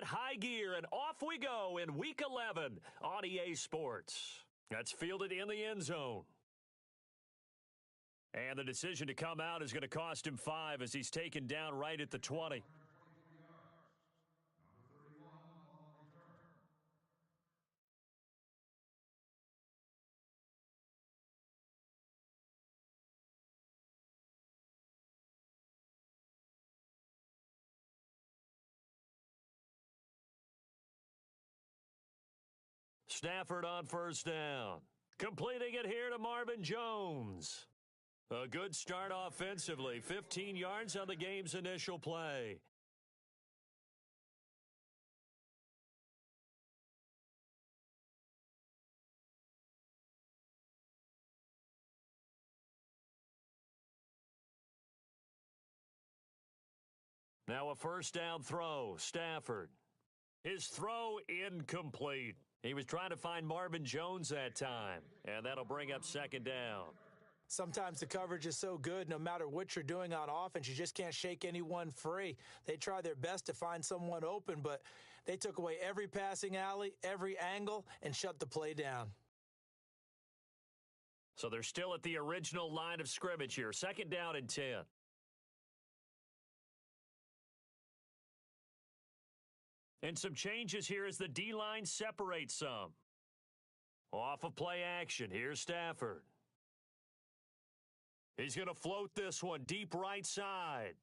hit high gear, and off we go in Week 11 on EA Sports. That's fielded in the end zone. And the decision to come out is going to cost him 5 as he's taken down right at the 20. Stafford on first down. Completing it here to Marvin Jones. A good start offensively. 15 yards on the game's initial play. Now a first down throw. Stafford. His throw incomplete. He was trying to find Marvin Jones that time, and that'll bring up second down. Sometimes the coverage is so good, no matter what you're doing on offense, you just can't shake anyone free. They try their best to find someone open, but they took away every passing alley, every angle, and shut the play down. So they're still at the original line of scrimmage here. Second down and 10. And some changes here as the D-line separates some. Off of play action, here's Stafford. He's going to float this one deep right side.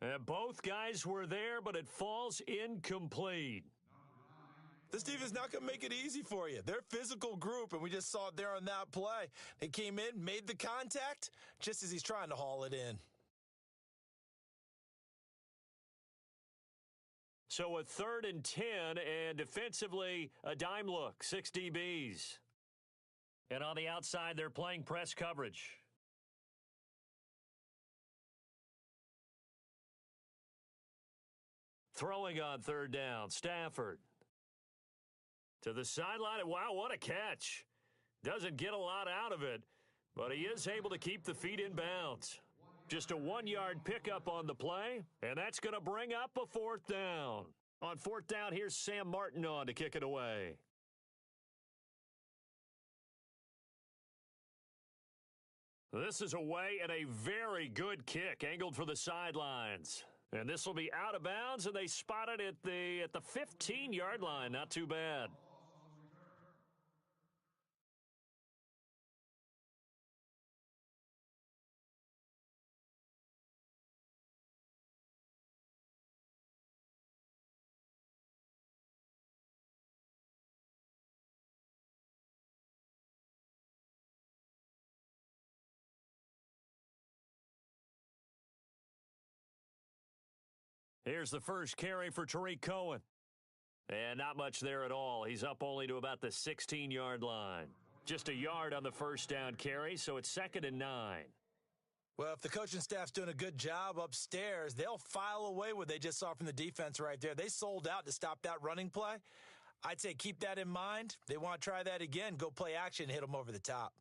And both guys were there, but it falls incomplete. This defense is not going to make it easy for you. They're a physical group, and we just saw it there on that play. They came in, made the contact, just as he's trying to haul it in. So a 3rd and 10, and defensively, a dime look, 6 DBs. And on the outside, they're playing press coverage. Throwing on 3rd down, Stafford. To the sideline, and wow, what a catch. Doesn't get a lot out of it, but he is able to keep the feet in bounds. Just a 1-yard pickup on the play, and that's going to bring up a 4th down. On 4th down, here's Sam Martin on to kick it away. This is away and a very good kick, angled for the sidelines. And this will be out of bounds, and they spot it at the 15-yard line. Not too bad. Here's the first carry for Tariq Cohen. And not much there at all. He's up only to about the 16-yard line. Just a yard on the first down carry, so it's 2nd and 9. Well, if the coaching staff's doing a good job upstairs, they'll file away what they just saw from the defense right there. They sold out to stop that running play. I'd say keep that in mind. They want to try that again, go play action and hit them over the top.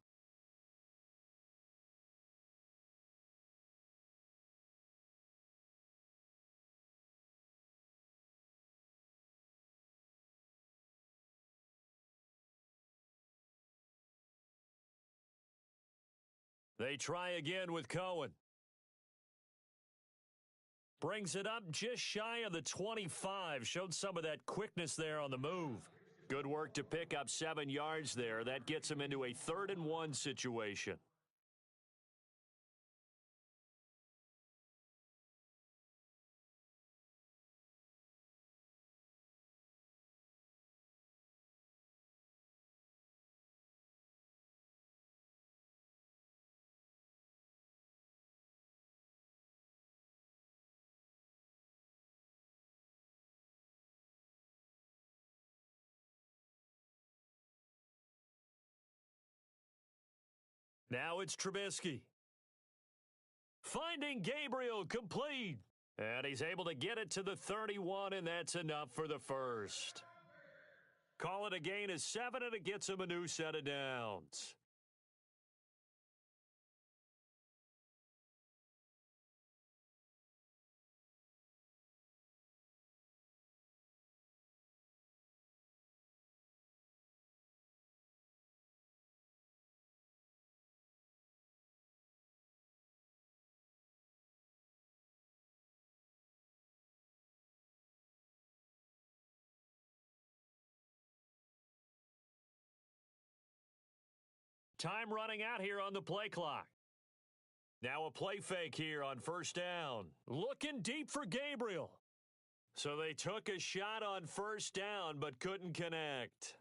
They try again with Cohen. Brings it up just shy of the 25. Showed some of that quickness there on the move. Good work to pick up 7 yards there. That gets him into a 3rd and 1 situation. Now it's Trubisky. Finding Gabriel, complete. And he's able to get it to the 31, and that's enough for the first. Call it a gain of 7, and it gets him a new set of downs. time running out here on the play clock. Now a play fake here on first down. Looking deep for Gabriel. So they took a shot on first down but couldn't connect.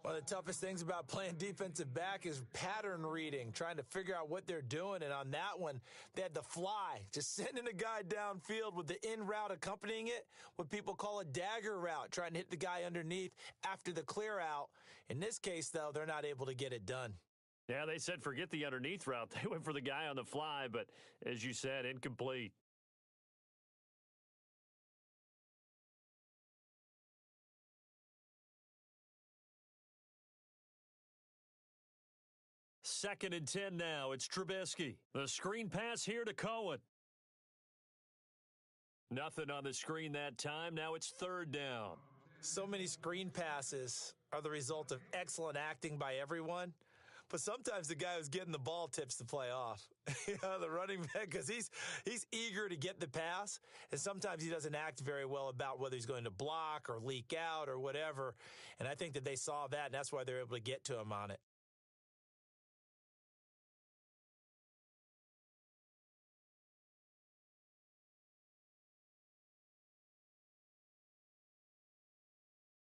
One of the toughest things about playing defensive back is pattern reading, trying to figure out what they're doing. And on that one, they had the fly, just sending a guy downfield with the in route accompanying it, what people call a dagger route, trying to hit the guy underneath after the clear out. In this case, though, they're not able to get it done. Yeah, they said forget the underneath route. They went for the guy on the fly, but as you said, incomplete. Second and 10 now. It's Trubisky. The screen pass here to Cohen. Nothing on the screen that time. Now it's third down. So many screen passes are the result of excellent acting by everyone. But sometimes the guy who's getting the ball tips the play off. The running back, because he's eager to get the pass, and sometimes he doesn't act very well about whether he's going to block or leak out or whatever. And I think that they saw that, and that's why they're able to get to him on it.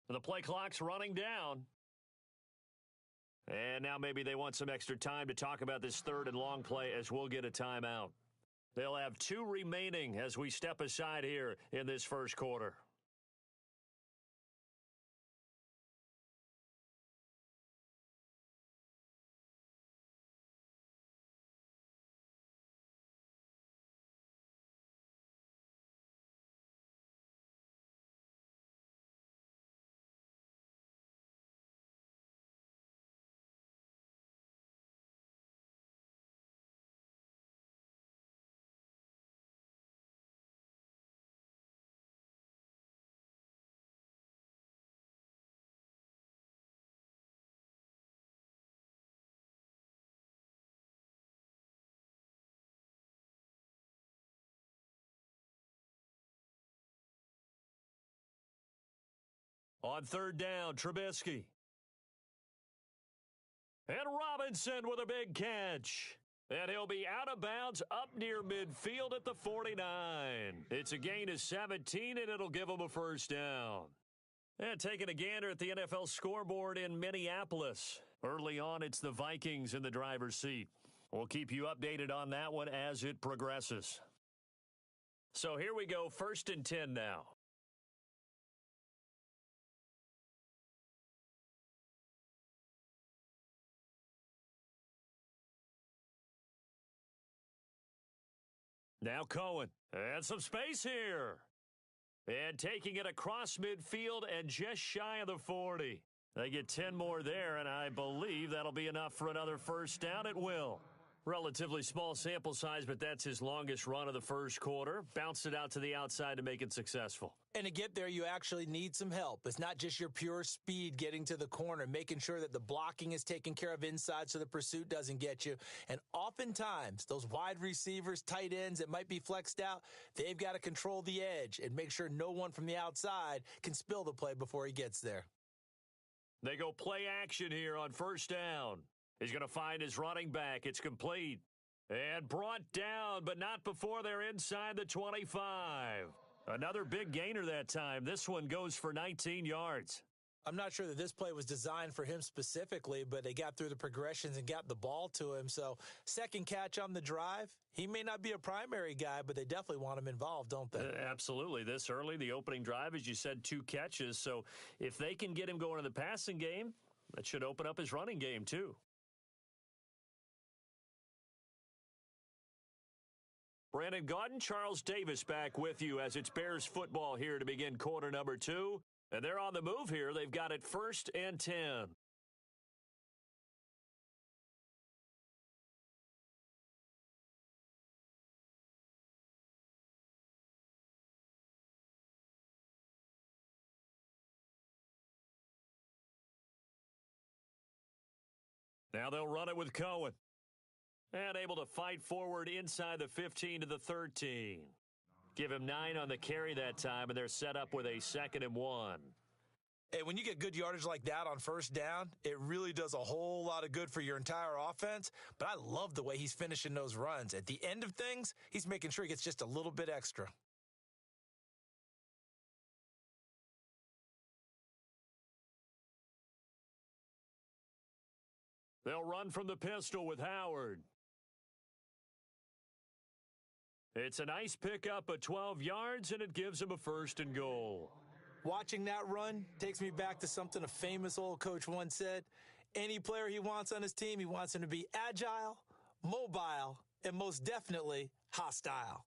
The play clock's running down. And now maybe they want some extra time to talk about this third and long play as we'll get a timeout. They'll have 2 remaining as we step aside here in this first quarter. On third down, Trubisky. And Robinson with a big catch. And he'll be out of bounds up near midfield at the 49. It's a gain of 17, and it'll give him a first down. And taking a gander at the NFL scoreboard in Minneapolis. Early on, it's the Vikings in the driver's seat. We'll keep you updated on that one as it progresses. So here we go, first and 10 now. Now Cohen, and some space here. And taking it across midfield and just shy of the 40. They get 10 more there, and I believe that'll be enough for another first down. It will. Relatively small sample size, but that's his longest run of the first quarter. Bounced it out to the outside to make it successful. And to get there, you actually need some help. It's not just your pure speed getting to the corner, making sure that the blocking is taken care of inside so the pursuit doesn't get you. And oftentimes, those wide receivers, tight ends that might be flexed out, they've got to control the edge and make sure no one from the outside can spill the play before he gets there. They go play action here on first down. He's going to find his running back. It's complete. And brought down, but not before they're inside the 25. Another big gainer that time. This one goes for 19 yards. I'm not sure that this play was designed for him specifically, but they got through the progressions and got the ball to him. So second catch on the drive. He may not be a primary guy, but they definitely want him involved, don't they? Absolutely. This early, the opening drive, as you said, 2 catches. So if they can get him going in the passing game, that should open up his running game too. Brandon Gaudin, Charles Davis back with you as it's Bears football here to begin quarter number 2. And they're on the move here. They've got it first and 10. Now they'll run it with Cohen. And able to fight forward inside the 15 to the 13. Give him 9 on the carry that time, and they're set up with a 2nd and 1. Hey, when you get good yardage like that on first down, it really does a whole lot of good for your entire offense. But I love the way he's finishing those runs. At the end of things, he's making sure he gets just a little bit extra. They'll run from the pistol with Howard. It's a nice pickup of 12 yards, and it gives him a 1st and goal. Watching that run takes me back to something a famous old coach once said. Any player he wants on his team, he wants him to be agile, mobile, and most definitely hostile.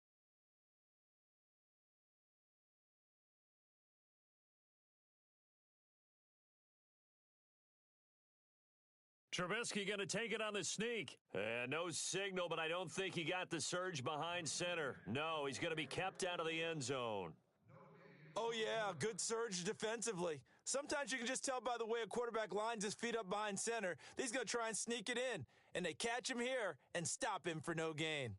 Trubisky going to take it on the sneak. No signal, but I don't think he got the surge behind center. No, he's going to be kept out of the end zone. Oh, yeah, good surge defensively. Sometimes you can just tell by the way a quarterback lines his feet up behind center that he's going to try and sneak it in. And they catch him here and stop him for no gain.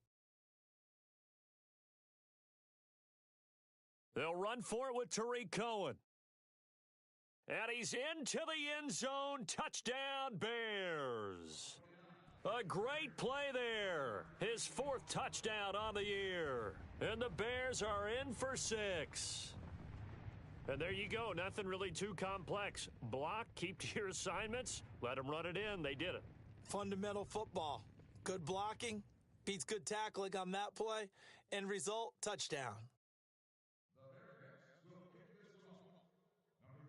They'll run for it with Tariq Cohen. And he's into the end zone. Touchdown, Bears. A great play there. His 4th touchdown on the year. And the Bears are in for 6. And there you go. Nothing really too complex. Block, keep to your assignments, let them run it in. They did it. Fundamental football. Good blocking, beats good tackling on that play. End result, touchdown.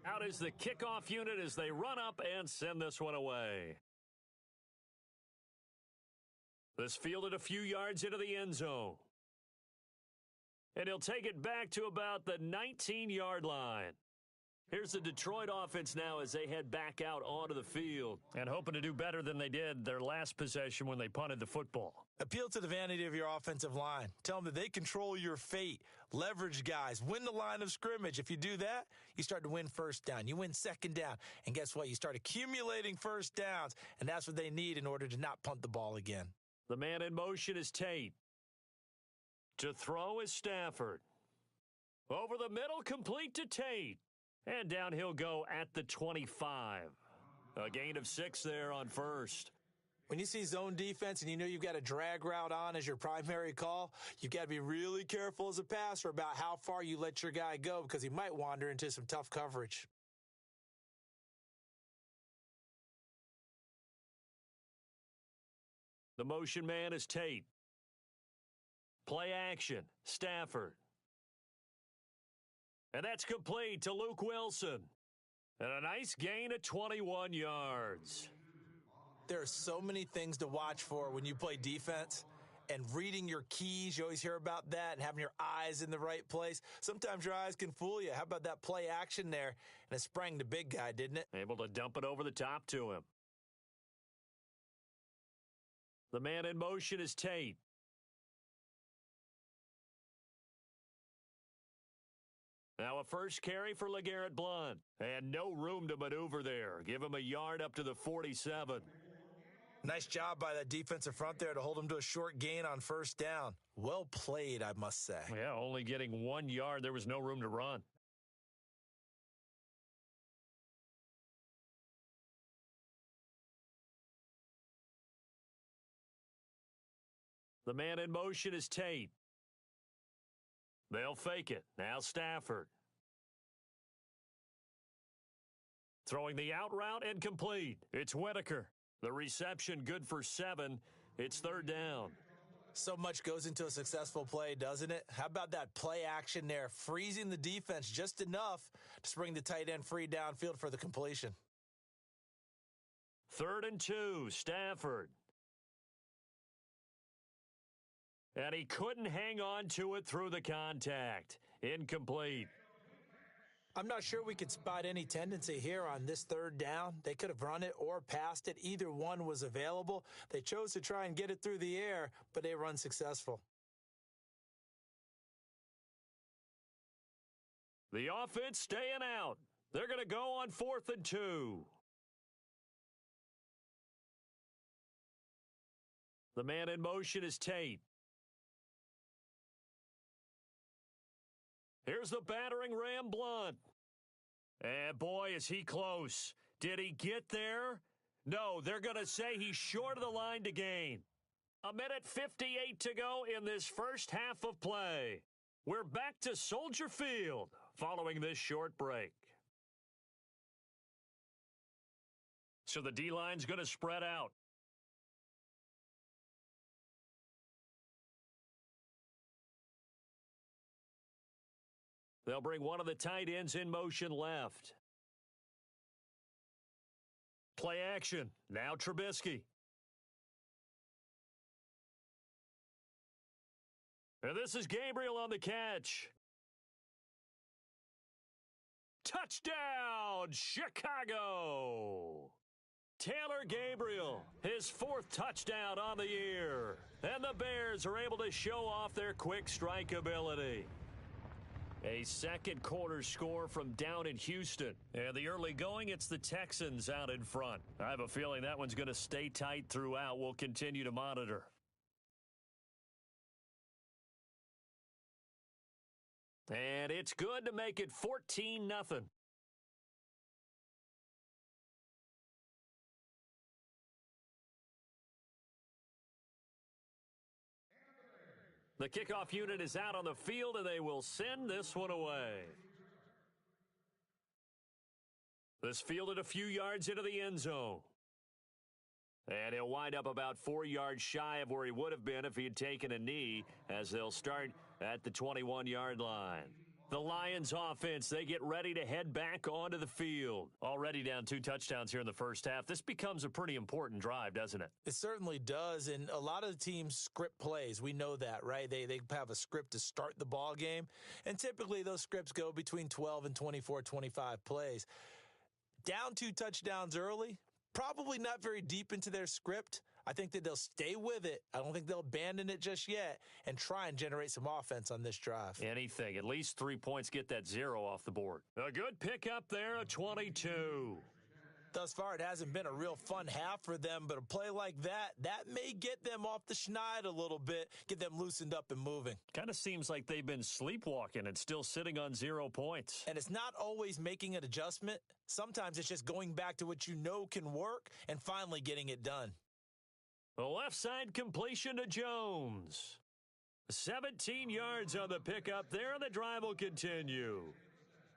Out is the kickoff unit as they run up and send this one away. This fielded a few yards into the end zone. And he'll take it back to about the 19-yard line. Here's the Detroit offense now as they head back out onto the field and hoping to do better than they did their last possession when they punted the football. Appeal to the vanity of your offensive line. Tell them that they control your fate. Leverage guys. Win the line of scrimmage. If you do that, you start to win first down. You win second down. And guess what? You start accumulating first downs. And that's what they need in order to not punt the ball again. The man in motion is Tate. To throw is Stafford. Over the middle, complete to Tate. And down he'll go at the 25. A gain of 6 there on first. When you see zone defense and you know you've got a drag route on as your primary call, you've got to be really careful as a passer about how far you let your guy go because he might wander into some tough coverage. The motion man is Tate. Play action, Stafford. And that's complete to Luke Wilson. And a nice gain of 21 yards. There are so many things to watch for when you play defense. And reading your keys, you always hear about that, and having your eyes in the right place. Sometimes your eyes can fool you. How about that play action there? And it sprang the big guy, didn't it? Able to dump it over the top to him. The man in motion is Tate. Now a first carry for LeGarrette Blount. And no room to maneuver there. Give him a yard up to the 47. Nice job by that defensive front there to hold him to a short gain on first down. Well played, I must say. Yeah, only getting 1 yard. There was no room to run. The man in motion is Tate. They'll fake it. Now Stafford. Throwing the out route and complete. It's Whitaker. The reception good for 7. It's 3rd down. So much goes into a successful play, doesn't it? How about that play action there, freezing the defense just enough to spring the tight end free downfield for the completion. 3rd and 2, Stafford. And he couldn't hang on to it through the contact. Incomplete. I'm not sure we could spot any tendency here on this 3rd down. They could have run it or passed it. Either one was available. They chose to try and get it through the air, but they were unsuccessful. The offense staying out. They're going to go on 4th and 2. The man in motion is Tate. Here's the battering ram Blount. And boy, is he close. Did he get there? No, they're going to say he's short of the line to gain. 1:58 to go in this first half of play. We're back to Soldier Field following this short break. So the D-line's going to spread out. They'll bring one of the tight ends in motion left. Play action. Now Trubisky. And this is Gabriel on the catch. Touchdown, Chicago! Taylor Gabriel, his 4th touchdown on the year. And the Bears are able to show off their quick strike ability. A second quarter score from down in Houston. And the early going, it's the Texans out in front. I have a feeling that one's going to stay tight throughout. We'll continue to monitor. And it's good to make it 14-0. The kickoff unit is out on the field, and they will send this one away. This fielded a few yards into the end zone. And he'll wind up about 4 yards shy of where he would have been if he had taken a knee, as they'll start at the 21-yard line. The Lions offense, they get ready to head back onto the field. Already down 2 touchdowns here in the first half. This becomes a pretty important drive, doesn't it? It certainly does, and a lot of the teams script plays. We know that, right? They have a script to start the ball game, and typically those scripts go between 12 and 24, 25 plays. Down 2 touchdowns early, probably not very deep into their script. I think that they'll stay with it. I don't think they'll abandon it just yet and try and generate some offense on this drive. Anything. At least 3 points, get that 0 off the board. A good pickup there, a 22. Thus far, it hasn't been a real fun half for them, but a play like that may get them off the schneid a little bit, get them loosened up and moving. Kind of seems like they've been sleepwalking and still sitting on 0 points. And it's not always making an adjustment. Sometimes it's just going back to what you know can work and finally getting it done. The left side completion to Jones. 17 yards on the pickup there, and the drive will continue.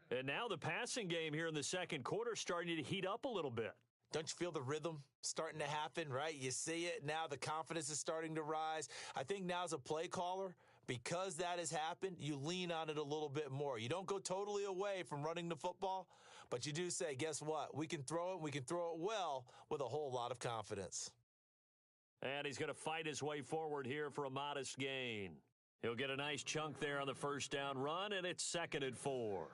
And now the passing game here in the second quarter starting to heat up a little bit. Don't you feel the rhythm starting to happen, right? You see it now. The confidence is starting to rise. I think now as a play caller, because that has happened, you lean on it a little bit more. You don't go totally away from running the football, but you do say, guess what? We can throw it. We can throw it well with a whole lot of confidence. And he's going to fight his way forward here for a modest gain. He'll get a nice chunk there on the first down run, and it's 2nd and 4.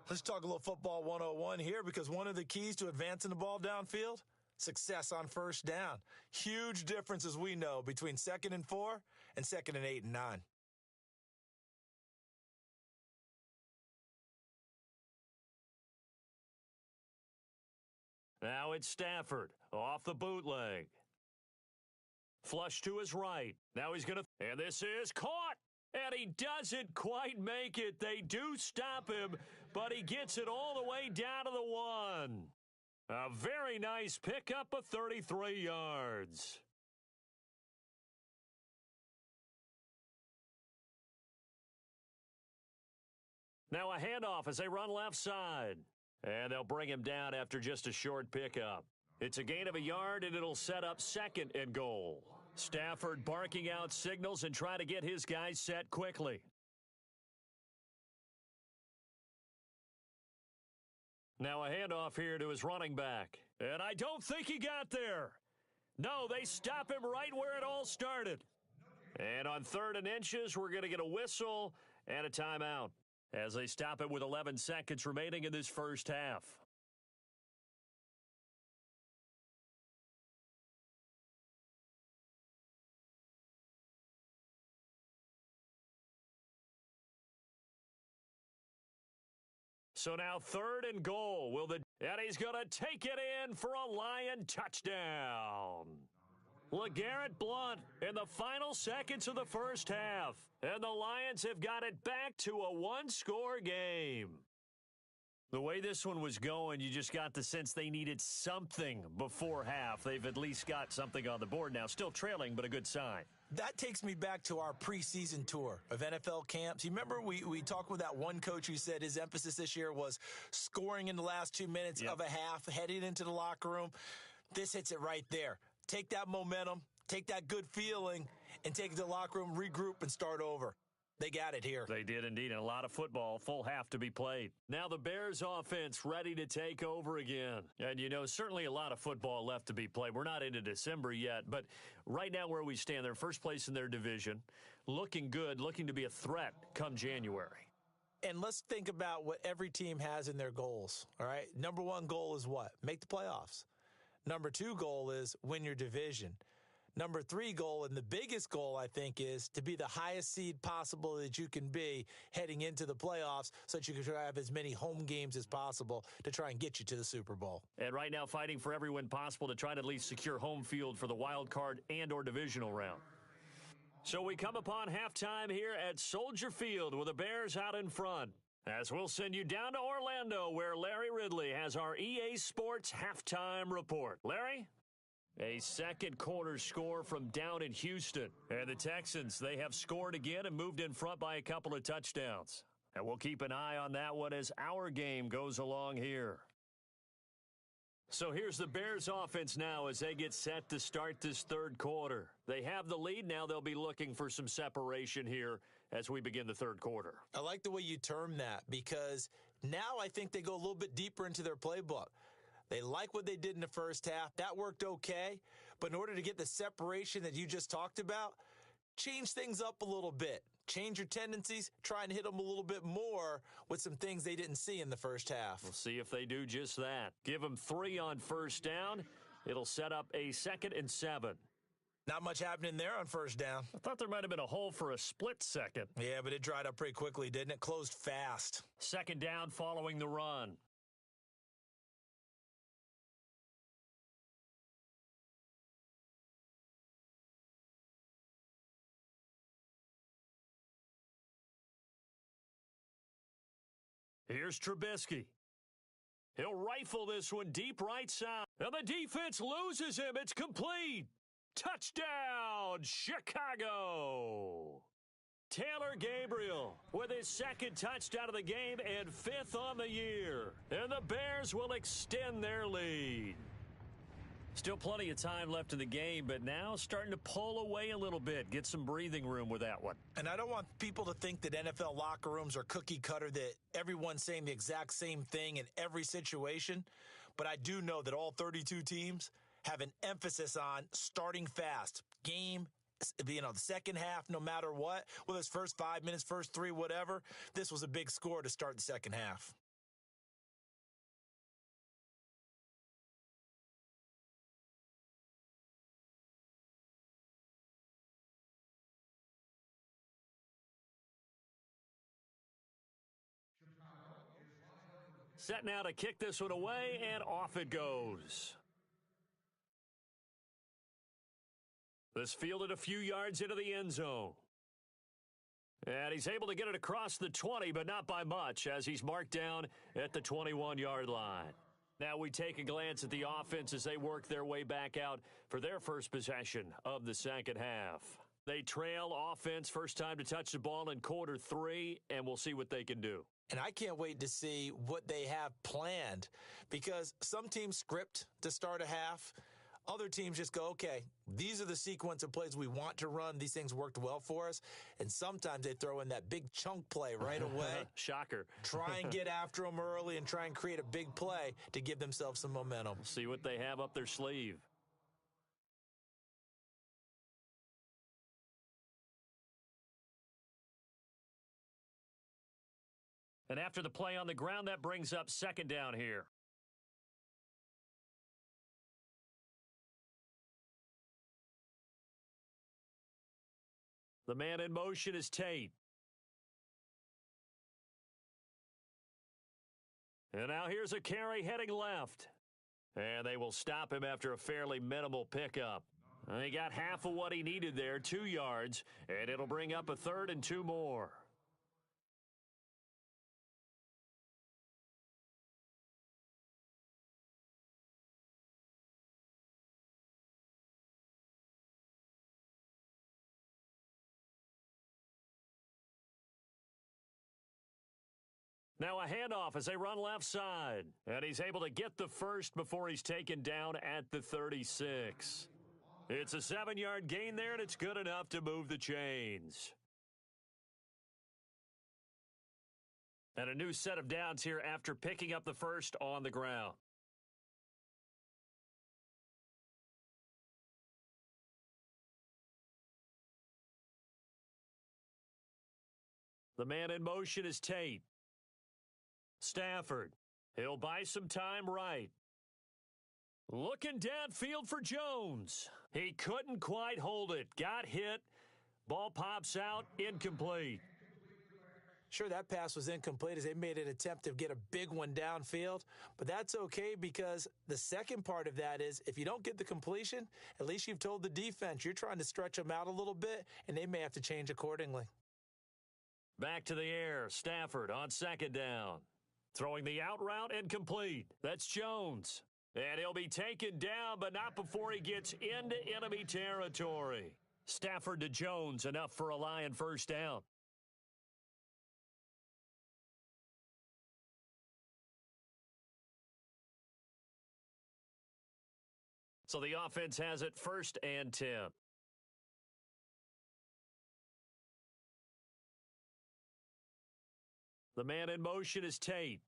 Let's talk a little football 101 here, because one of the keys to advancing the ball downfield, success on first down. Huge difference, as we know, between 2nd and 4 and 2nd and 8 and 9. Now it's Stafford off the bootleg. Flush to his right. Now he's going to, and this is caught. And he doesn't quite make it. They do stop him, but he gets it all the way down to the 1. A very nice pickup of 33 yards. Now a handoff as they run left side. And they'll bring him down after just a short pickup. It's a gain of a yard, and it'll set up 2nd and goal. Stafford barking out signals and trying to get his guys set quickly. Now a handoff here to his running back. And I don't think he got there. No, they stop him right where it all started. And on 3rd and inches, we're going to get a whistle and a timeout as they stop it with 11 seconds remaining in this first half. So now 3rd and goal. And he's going to take it in for a Lion touchdown. LeGarrette Blount in the final seconds of the first half. And the Lions have got it back to a 1-score game. The way this one was going, you just got the sense they needed something before half. They've at least got something on the board now. Still trailing, but a good sign. That takes me back to our preseason tour of NFL camps. You remember we talked with that one coach who said his emphasis this year was scoring in the last 2 minutes of a half, heading into the locker room. This hits it right there. Take that momentum, take that good feeling, and take it to the locker room, regroup, and start over. They got it here. They did indeed, and a lot of football, full half to be played. Now the Bears offense ready to take over again. And, you know, certainly a lot of football left to be played. We're not into December yet, but right now where we stand, they're first place in their division, looking good, looking to be a threat come January. And let's think about what every team has in their goals, all right? Number one goal is what? Make the playoffs. Number two goal is win your division. Number three goal, and the biggest goal, I think, is to be the highest seed possible that you can be heading into the playoffs so that you can have as many home games as possible to try and get you to the Super Bowl. And right now fighting for every win possible to try to at least secure home field for the wild card and or divisional round. So we come upon halftime here at Soldier Field with the Bears out in front. As we'll send you down to Orlando where Larry Ridley has our EA Sports halftime report. Larry? A second quarter score from down in Houston. And the Texans, they have scored again and moved in front by a couple of touchdowns. And we'll keep an eye on that one as our game goes along here. So here's the Bears offense now as they get set to start this third quarter. They have the lead. Now they'll be looking for some separation here as we begin the third quarter. I like the way you term that because now I think they go a little bit deeper into their playbook. They like what they did in the first half. That worked okay. But in order to get the separation that you just talked about, change things up a little bit. Change your tendencies. Try and hit them a little bit more with some things they didn't see in the first half. We'll see if they do just that. Give them 3 on first down. It'll set up a 2nd and 7. Not much happening there on first down. I thought there might have been a hole for a split second. Yeah, but it dried up pretty quickly, didn't it? Closed fast. 2nd down following the run. Here's Trubisky. He'll rifle this one deep right side. And the defense loses him. It's complete. Touchdown, Chicago. Taylor Gabriel with his 2nd touchdown of the game and 5th on the year. And the Bears will extend their lead. Still plenty of time left in the game, but now starting to pull away a little bit. Get some breathing room with that one. And I don't want people to think that NFL locker rooms are cookie cutter, that everyone's saying the exact same thing in every situation. But I do know that all 32 teams have an emphasis on starting fast. Game, the second half, no matter what, whether it's first 5 minutes, first 3, whatever. This was a big score to start the second half. Set now to kick this one away, and off it goes. This fielded a few yards into the end zone. And he's able to get it across the 20, but not by much, as he's marked down at the 21-yard line. Now we take a glance at the offense as they work their way back out for their first possession of the second half. They trail offense, first time to touch the ball in quarter 3, and we'll see what they can do. And I can't wait to see what they have planned, because some teams script to start a half. Other teams just go, okay, these are the sequence of plays we want to run. These things worked well for us. And sometimes they throw in that big chunk play right away. Shocker. Try and get after them early and try and create a big play to give themselves some momentum. See what they have up their sleeve. And after the play on the ground, that brings up 2nd down here. The man in motion is Tate. And now here's a carry heading left. And they will stop him after a fairly minimal pickup. He got half of what he needed there, 2 yards, and it'll bring up a 3rd and 2 more. Now a handoff as they run left side. And he's able to get the first before he's taken down at the 36. It's a 7-yard gain there, and it's good enough to move the chains. And a new set of downs here after picking up the first on the ground. The man in motion is Tate. Stafford. He'll buy some time right. Looking downfield for Jones. He couldn't quite hold it. Got hit. Ball pops out. Incomplete. Sure, that pass was incomplete as they made an attempt to get a big one downfield, but that's okay because the second part of that is if you don't get the completion, at least you've told the defense you're trying to stretch them out a little bit, and they may have to change accordingly. Back to the air. Stafford on second down. Throwing the out route incomplete. That's Jones. And he'll be taken down, but not before he gets into enemy territory. Stafford to Jones, enough for a Lion first down. So the offense has it 1st and 10. The man in motion is Tate.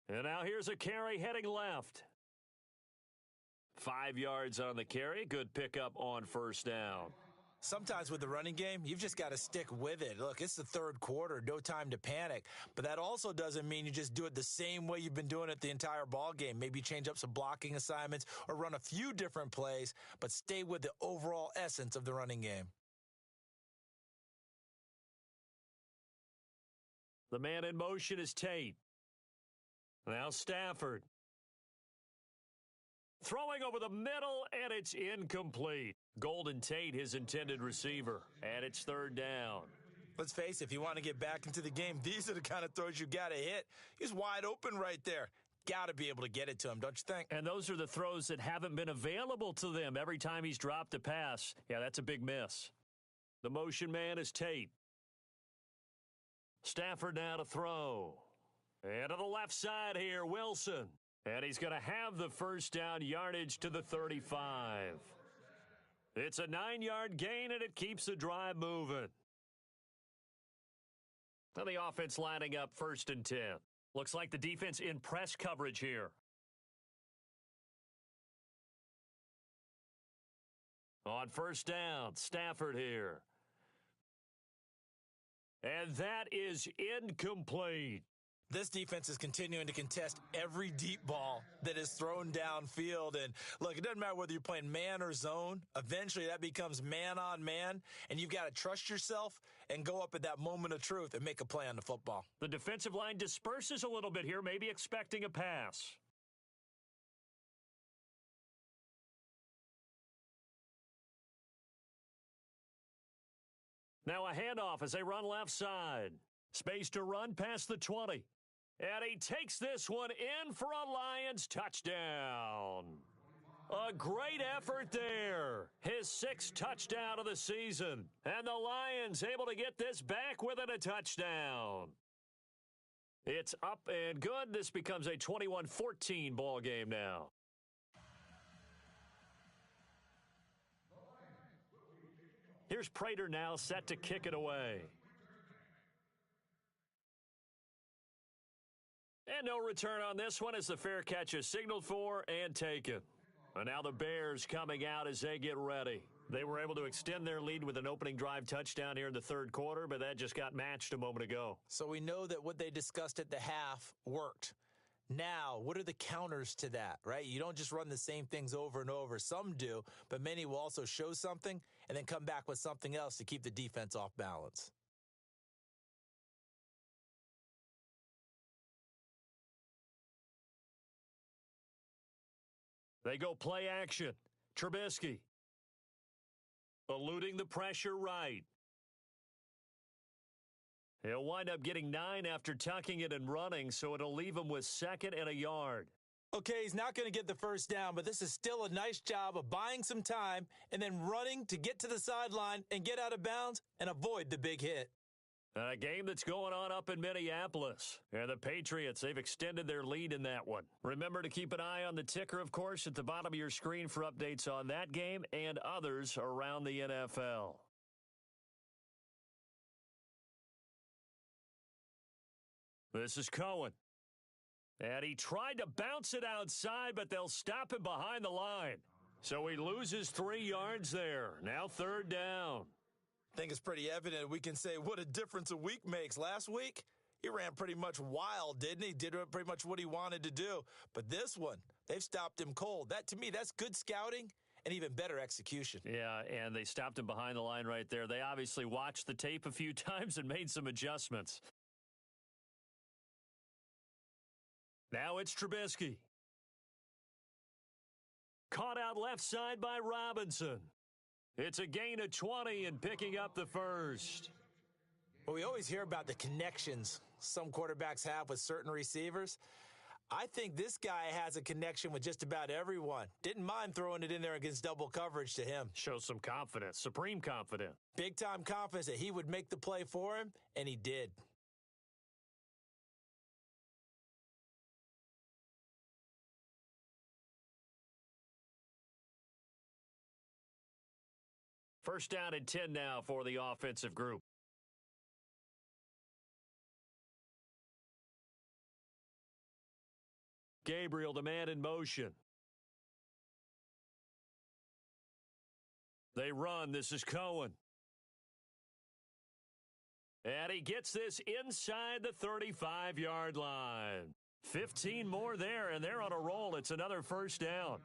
And now here's a carry heading left. 5 yards on the carry. Good pickup on first down. Sometimes with the running game, you've just got to stick with it. Look, it's the third quarter, no time to panic. But that also doesn't mean you just do it the same way you've been doing it the entire ball game. Maybe change up some blocking assignments or run a few different plays, but stay with the overall essence of the running game. The man in motion is Tate. Now Stafford. Throwing over the middle, and it's incomplete. Golden Tate, his intended receiver, and it's 3rd down. Let's face it, if you want to get back into the game, these are the kind of throws you got to hit. He's wide open right there. Got to be able to get it to him, don't you think? And those are the throws that haven't been available to them every time he's dropped a pass. Yeah, that's a big miss. The motion man is Tate. Stafford now to throw. And to the left side here, Wilson. And he's going to have the first down yardage to the 35. It's a 9-yard gain, and it keeps the drive moving. Now the offense lining up 1st and 10. Looks like the defense in press coverage here. On first down, Stafford here. And that is incomplete. This defense is continuing to contest every deep ball that is thrown downfield. And look, it doesn't matter whether you're playing man or zone. Eventually that becomes man on man, and you've got to trust yourself and go up at that moment of truth and make a play on the football. The defensive line disperses a little bit here, maybe expecting a pass. Now a handoff as they run left side. Space to run past the 20. And he takes this one in for a Lions touchdown. A great effort there. His 6th touchdown of the season. And the Lions able to get this back within a touchdown. It's up and good. This becomes a 21-14 ball game now. Here's Prater now set to kick it away. And no return on this one as the fair catch is signaled for and taken. And now the Bears coming out as they get ready. They were able to extend their lead with an opening drive touchdown here in the 3rd quarter, but that just got matched a moment ago. So we know that what they discussed at the half worked. Now, what are the counters to that, right? You don't just run the same things over and over. Some do, but many will also show something and then come back with something else to keep the defense off balance. They go play action. Trubisky. Eluding the pressure right. He'll wind up getting 9 after tucking it and running, so it'll leave him with 2nd and a yard. Okay, he's not going to get the first down, but this is still a nice job of buying some time and then running to get to the sideline and get out of bounds and avoid the big hit. A game that's going on up in Minneapolis. And the Patriots, they've extended their lead in that one. Remember to keep an eye on the ticker, of course, at the bottom of your screen for updates on that game and others around the NFL. This is Cohen. And he tried to bounce it outside, but they'll stop him behind the line. So he loses 3 yards there. Now 3rd down. I think it's pretty evident we can say what a difference a week makes. Last week, he ran pretty much wild, didn't he? Did pretty much what he wanted to do. But this one, they've stopped him cold. That, to me, that's good scouting and even better execution. Yeah, and they stopped him behind the line right there. They obviously watched the tape a few times and made some adjustments. Now it's Trubisky. Caught out left side by Robinson. It's a gain of 20 and picking up the first. Well, we always hear about the connections some quarterbacks have with certain receivers. I think this guy has a connection with just about everyone. Didn't mind throwing it in there against double coverage to him. Shows some confidence, supreme confidence. Big-time confidence that he would make the play for him, and he did. First down and 10 now for the offensive group. Gabriel, the man in motion. They run. This is Cohen. And he gets this inside the 35-yard line. 15 more there, and they're on a roll. It's another first down.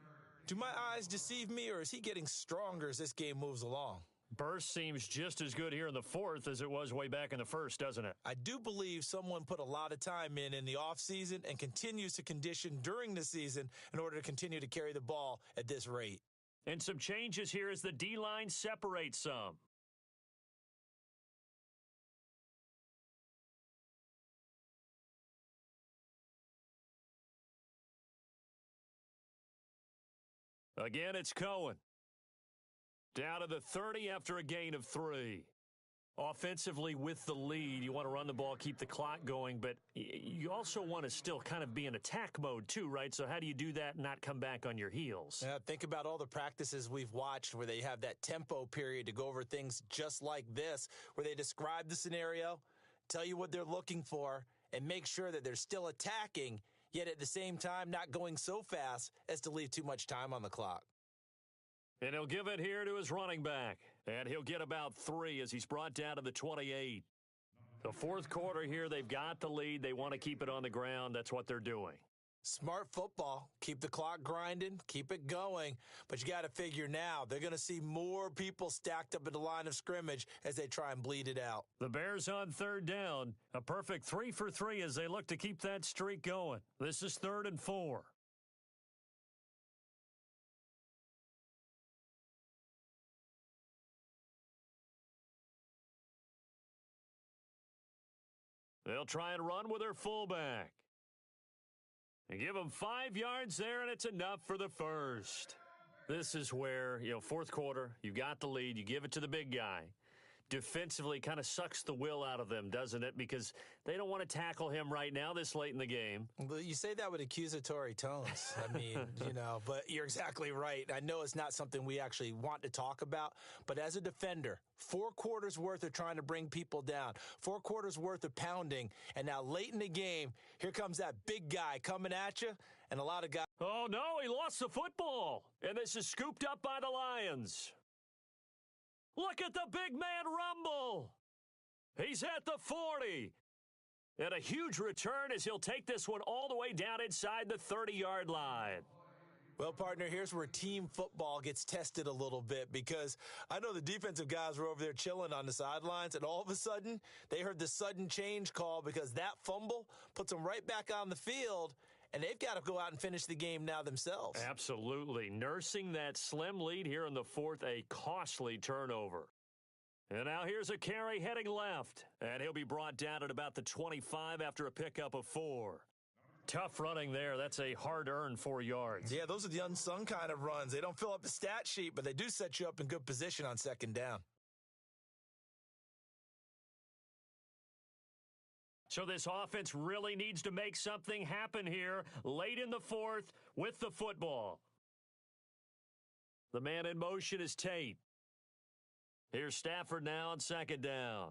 Do my eyes deceive me, or is he getting stronger as this game moves along? Burst seems just as good here in the 4th as it was way back in the 1st, doesn't it? I do believe someone put a lot of time in the offseason and continues to condition during the season in order to continue to carry the ball at this rate. And some changes here as the D-line separates some. Again, it's Cohen. Down to the 30 after a gain of 3. Offensively with the lead, you want to run the ball, keep the clock going, but you also want to still kind of be in attack mode too, right? So how do you do that and not come back on your heels? Yeah, think about all the practices we've watched where they have that tempo period to go over things just like this, where they describe the scenario, tell you what they're looking for, and make sure that they're still attacking, yet at the same time not going so fast as to leave too much time on the clock. And he'll give it here to his running back. And he'll get about 3 as he's brought down to the 28. The 4th quarter here, they've got the lead. They want to keep it on the ground. That's what they're doing. Smart football. Keep the clock grinding. Keep it going. But you got to figure now, they're going to see more people stacked up at the line of scrimmage as they try and bleed it out. The Bears on 3rd down. A perfect 3 for 3 as they look to keep that streak going. This is 3rd and 4. They'll try and run with their fullback. And give them 5 yards there, and it's enough for the first. This is where, 4th quarter, you got the lead, you give it to the big guy. Defensively kind of sucks the will out of them, doesn't it? Because they don't want to tackle him right now this late in the game. Well, you say that with accusatory tones. I mean, but you're exactly right. I know it's not something we actually want to talk about, but as a defender, 4 quarters worth of trying to bring people down, 4 quarters worth of pounding, and now late in the game, here comes that big guy coming at you, and a lot of guys. Oh, no, he lost the football, and this is scooped up by the Lions. Look at the big man rumble. He's at the 40. And a huge return as he'll take this one all the way down inside the 30-yard line. Well, partner, here's where team football gets tested a little bit because I know the defensive guys were over there chilling on the sidelines, and all of a sudden, they heard the sudden change call because that fumble puts them right back on the field, and they've got to go out and finish the game now themselves. Absolutely. Nursing that slim lead here in the 4th, a costly turnover. And now here's a carry heading left, and he'll be brought down at about the 25 after a pickup of 4. Tough running there. That's a hard-earned 4 yards. Yeah, those are the unsung kind of runs. They don't fill up the stat sheet, but they do set you up in good position on second down. So this offense really needs to make something happen here late in the fourth with the football. The man in motion is Tate. Here's Stafford now on second down.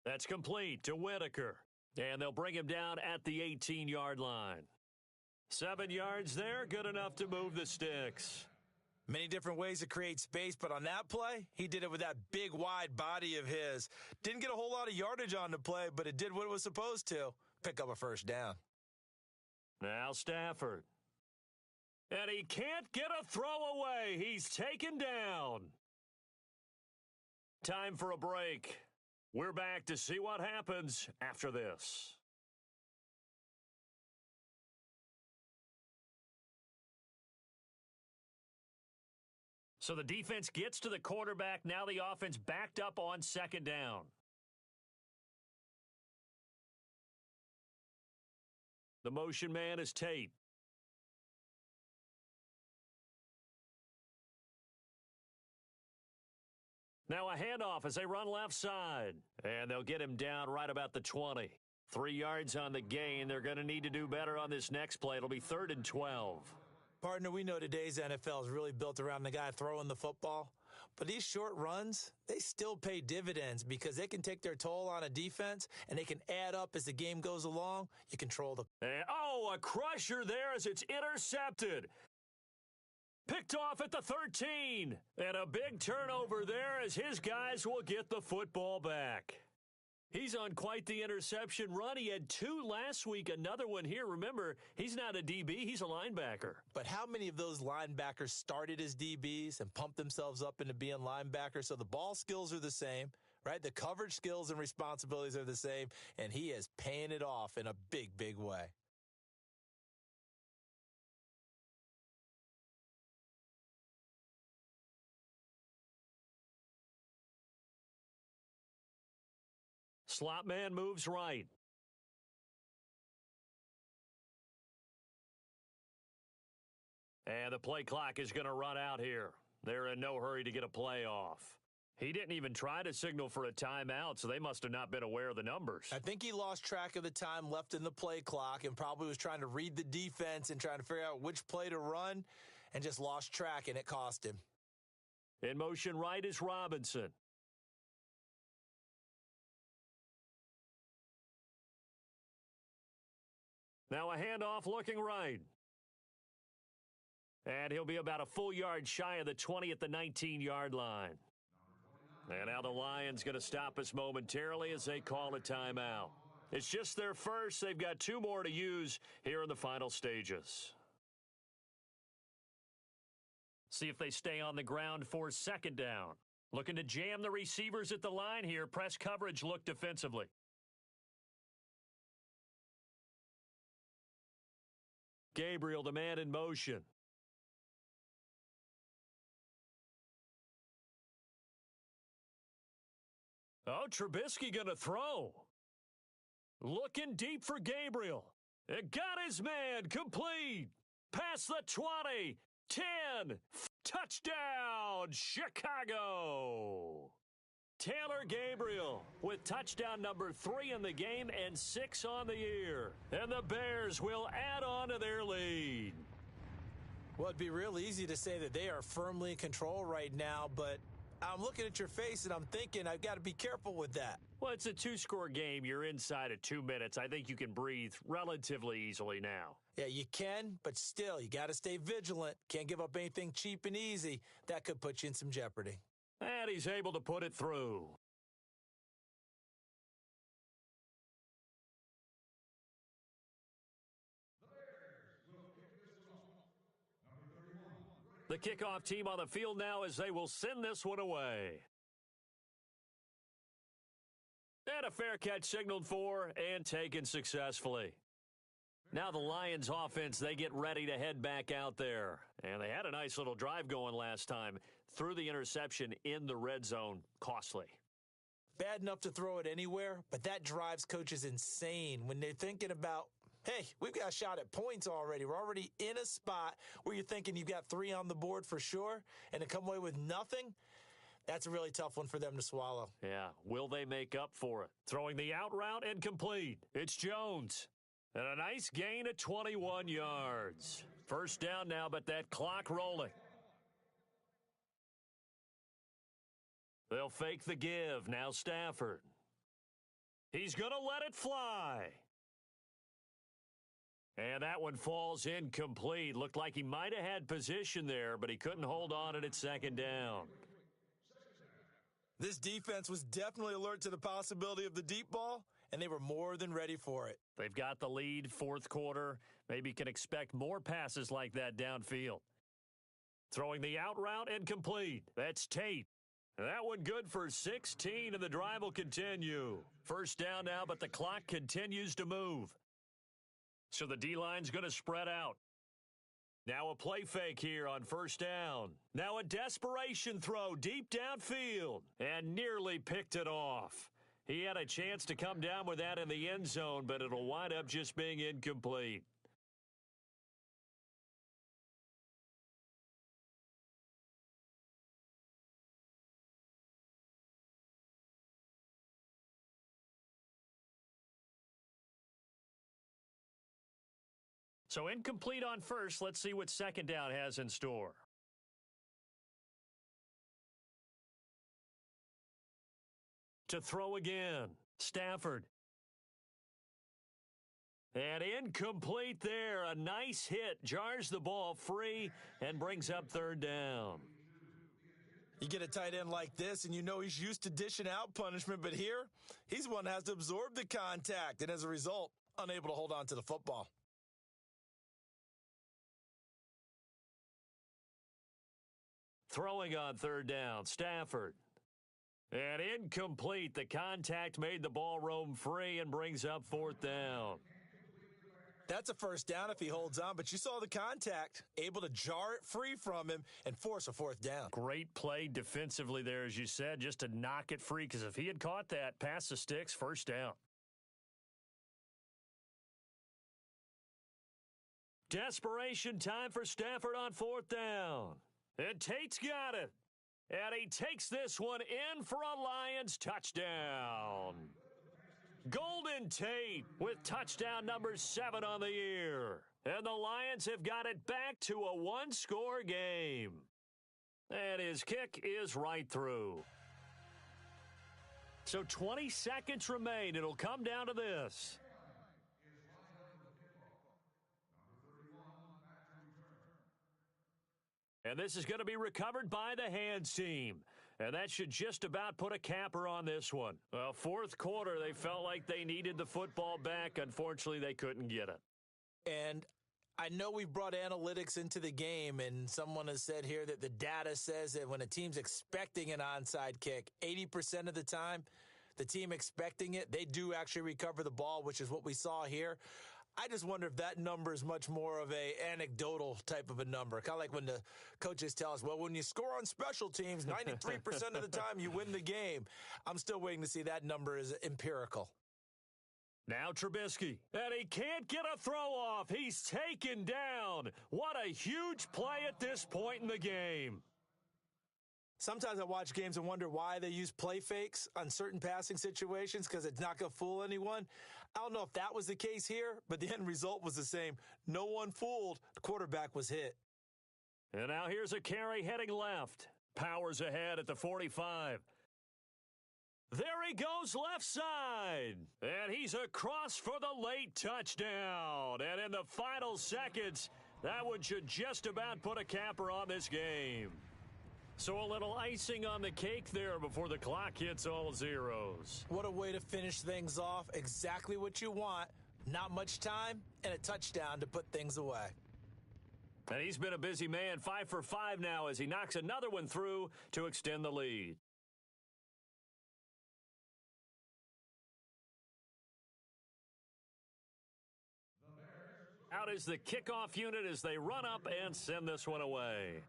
That's complete to Whitaker. And they'll bring him down at the 18-yard line. 7 yards there, good enough to move the sticks. Many different ways to create space, but on that play, he did it with that big, wide body of his. Didn't get a whole lot of yardage on the play, but it did what it was supposed to, pick up a first down. Now Stafford. And he can't get a throw away. He's taken down. Time for a break. We're back to see what happens after this. So the defense gets to the quarterback. Now the offense backed up on second down. The motion man is Tate. Now a handoff as they run left side. And they'll get him down right about the 20. 3 yards on the gain. They're going to need to do better on this next play. It'll be 3rd and 12. Partner, we know today's NFL is really built around the guy throwing the football. But these short runs, they still pay dividends because they can take their toll on a defense and they can add up as the game goes along. You control the... a crusher there as it's intercepted. Picked off at the 13. And a big turnover there as his guys will get the football back. He's on quite the interception run. He had 2 last week, another one here. Remember, he's not a DB, he's a linebacker. But how many of those linebackers started as DBs and pumped themselves up into being linebackers? So the ball skills are the same, right? The coverage skills and responsibilities are the same, and he is paying it off in a big, big way. Slot man moves right. And the play clock is going to run out here. They're in no hurry to get a play off. He didn't even try to signal for a timeout, so they must have not been aware of the numbers. I think he lost track of the time left in the play clock and probably was trying to read the defense and trying to figure out which play to run and just lost track, and it cost him. In motion right is Robinson. Now a handoff looking right. And he'll be about a full yard shy of the 20 at the 19-yard line. And now the Lions going to stop us momentarily as they call a timeout. It's just their first. They've got 2 more to use here in the final stages. See if they stay on the ground for second down. Looking to jam the receivers at the line here. Press coverage look defensively. Gabriel, the man in motion. Oh, Trubisky going to throw. Looking deep for Gabriel. It got his man complete. Past the 20. 10. Touchdown, Chicago. Taylor Gabriel with touchdown number 3 in the game and 6 on the year. And the Bears will add on to their lead. Well, it'd be real easy to say that they are firmly in control right now, but I'm looking at your face and I'm thinking I've got to be careful with that. Well, it's a 2-score game. You're inside of 2 minutes. I think you can breathe relatively easily now. Yeah, you can, but still, you got to stay vigilant. Can't give up anything cheap and easy. That could put you in some jeopardy. And he's able to put it through. The kickoff team on the field now as they will send this one away. And a fair catch signaled for and taken successfully. Now the Lions offense, they get ready to head back out there. And they had a nice little drive going last time. Threw the interception in the red zone. Costly. Bad enough to throw it anywhere, but that drives coaches insane when they're thinking about, hey, we've got a shot at points already. We're already in a spot where you're thinking you've got 3 on the board for sure, and to come away with nothing, that's a really tough one for them to swallow. Yeah, will they make up for it? Throwing the out route incomplete. It's Jones. And a nice gain of 21 yards. First down now, but that clock rolling. They'll fake the give. Now Stafford. He's going to let it fly. And that one falls incomplete. Looked like he might have had position there, but he couldn't hold on at its second down. This defense was definitely alert to the possibility of the deep ball, and they were more than ready for it. They've got the lead, fourth quarter. Maybe can expect more passes like that downfield. Throwing the out route incomplete. That's Tate. That one good for 16, and the drive will continue. First down now, but the clock continues to move. So the D-line's going to spread out. Now a play fake here on first down. Now a desperation throw deep downfield, and nearly picked it off. He had a chance to come down with that in the end zone, but it'll wind up just being incomplete. So incomplete on first. Let's see what second down has in store. To throw again, Stafford. And incomplete there. A nice hit. Jars the ball free and brings up third down. You get a tight end like this, and you know he's used to dishing out punishment, but here, he's the one that has to absorb the contact, and as a result, unable to hold on to the football. Throwing on third down, Stafford. And incomplete. The contact made the ball roam free and brings up fourth down. That's a first down if he holds on, but you saw the contact, able to jar it free from him and force a fourth down. Great play defensively there, as you said, just to knock it free, because if he had caught that, past the sticks, first down. Desperation time for Stafford on fourth down. And Tate's got it. And he takes this one in for a Lions touchdown. Golden Tate with touchdown number 7 on the year. And the Lions have got it back to a one-score game. And his kick is right through. So 20 seconds remain. It'll come down to this. And this is going to be recovered by the hands team. And that should just about put a capper on this one. Well, fourth quarter, they felt like they needed the football back. Unfortunately, they couldn't get it. And I know we've brought analytics into the game, and someone has said here that the data says that when a team's expecting an onside kick, 80% of the time, the team expecting it, they do actually recover the ball, which is what we saw here. I just wonder if that number is much more of a anecdotal type of a number. Kind of like when the coaches tell us, well, when you score on special teams, 93% of the time you win the game. I'm still waiting to see that number is empirical. Now Trubisky, and he can't get a throw off. He's taken down. What a huge play at this point in the game. Sometimes I watch games and wonder why they use play fakes on certain passing situations, because it's not going to fool anyone. I don't know if that was the case here, but the end result was the same. No one fooled. The quarterback was hit. And now here's a carry heading left. Powers ahead at the 45. There he goes left side. And he's across for the late touchdown. And in the final seconds, that one should just about put a capper on this game. So a little icing on the cake there before the clock hits all zeros. What a way to finish things off. Exactly what you want. Not much time and a touchdown to put things away. And he's been a busy man, 5 for 5 now as he knocks another one through to extend the lead. Out is the kickoff unit as they run up and send this one away.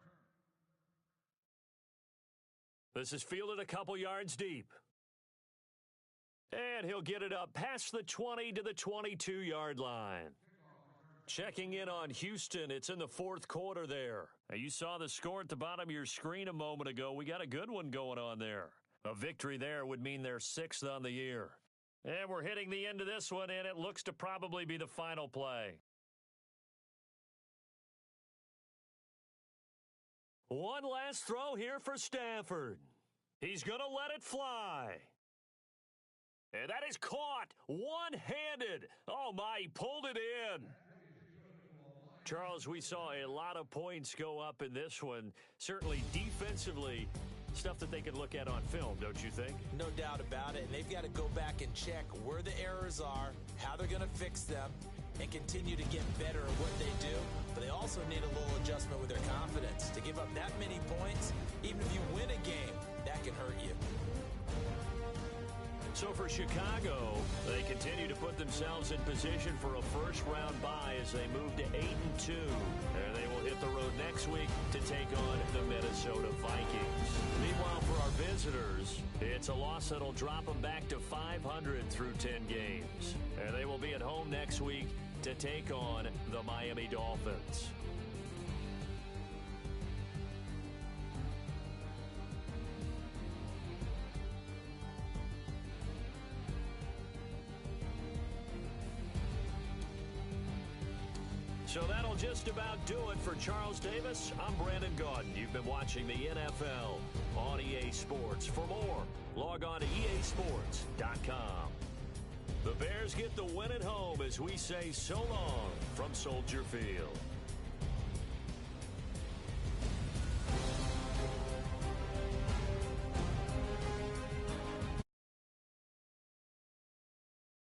This is fielded a couple yards deep. And he'll get it up past the 20 to the 22-yard line. Checking in on Houston, it's in the fourth quarter there. Now, you saw the score at the bottom of your screen a moment ago. We got a good one going on there. A victory there would mean they're 6th on the year. And we're hitting the end of this one, and it looks to probably be the final play. One last throw here for Stafford. He's going to let it fly. And that is caught one-handed. Oh, my, he pulled it in. Charles, we saw a lot of points go up in this one. Certainly defensively, stuff that they can look at on film, don't you think? No doubt about it. And they've got to go back and check where the errors are, how they're going to fix them, and continue to get better at what they do. But they also need a little adjustment with their confidence. To give up that many points, even if you win a game, that can hurt you. So for Chicago, they continue to put themselves in position for a first-round bye as they move to 8-2. And they will hit the road next week to take on the Minnesota Vikings. Meanwhile, for our visitors, it's a loss that'll drop them back to 500 through 10 games. And they will be at home next week to take on the Miami Dolphins. So that'll just about do it for Charles Davis. I'm Brandon Gaudin. You've been watching the NFL on EA Sports. For more, log on to easports.com. The Bears get the win at home as we say so long from Soldier Field.